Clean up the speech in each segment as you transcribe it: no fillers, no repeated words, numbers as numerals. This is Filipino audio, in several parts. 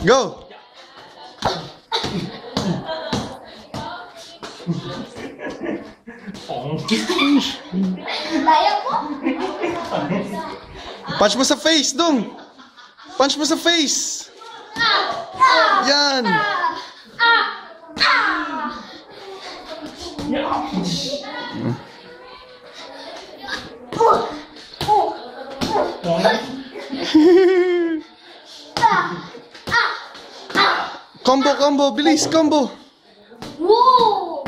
Go! Daya mo? Punch mo sa face, Dong! Punch mo sa face! Yan! Combo, bilis, combo! Woo!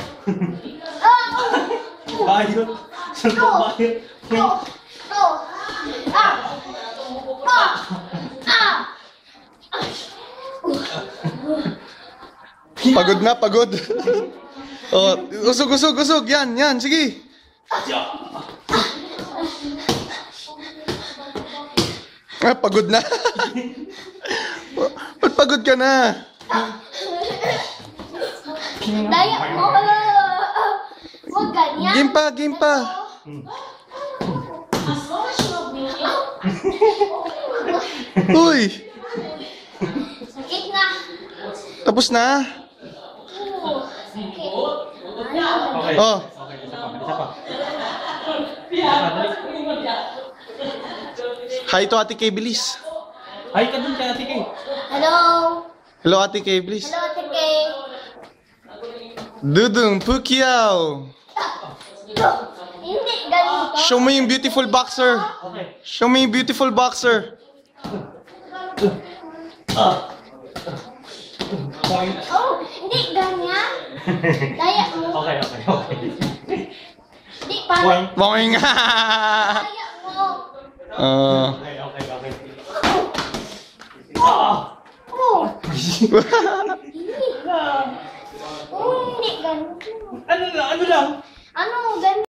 Bayot. Suntok bayot. Pagod na, pagod. Oh, usog. Yan, sige. Ah, pagod na. Ba't pagod ka na? Daya mo? Huwag ganyan. Game pa. Uy, Sakit na. tapos na. Sakit. Okay. Oh, Okay, isa pa. hi to Ate Kay, bilis. Ay, ka dun kay Ate Kay. Hello? Hello, Ate Kay, bilis. Hello, Ate Kay. Dudong, Pukiao. Hindi, ganito. Show mo yung beautiful boxer. Okay. Show me yung beautiful boxer. Point. Oh, hindi ganyan. Daya mo. Okay. Hindi, parang Point. Boing. daya mo. Okay. Oh, hindi ganito. Ano lang? Ano, ganito.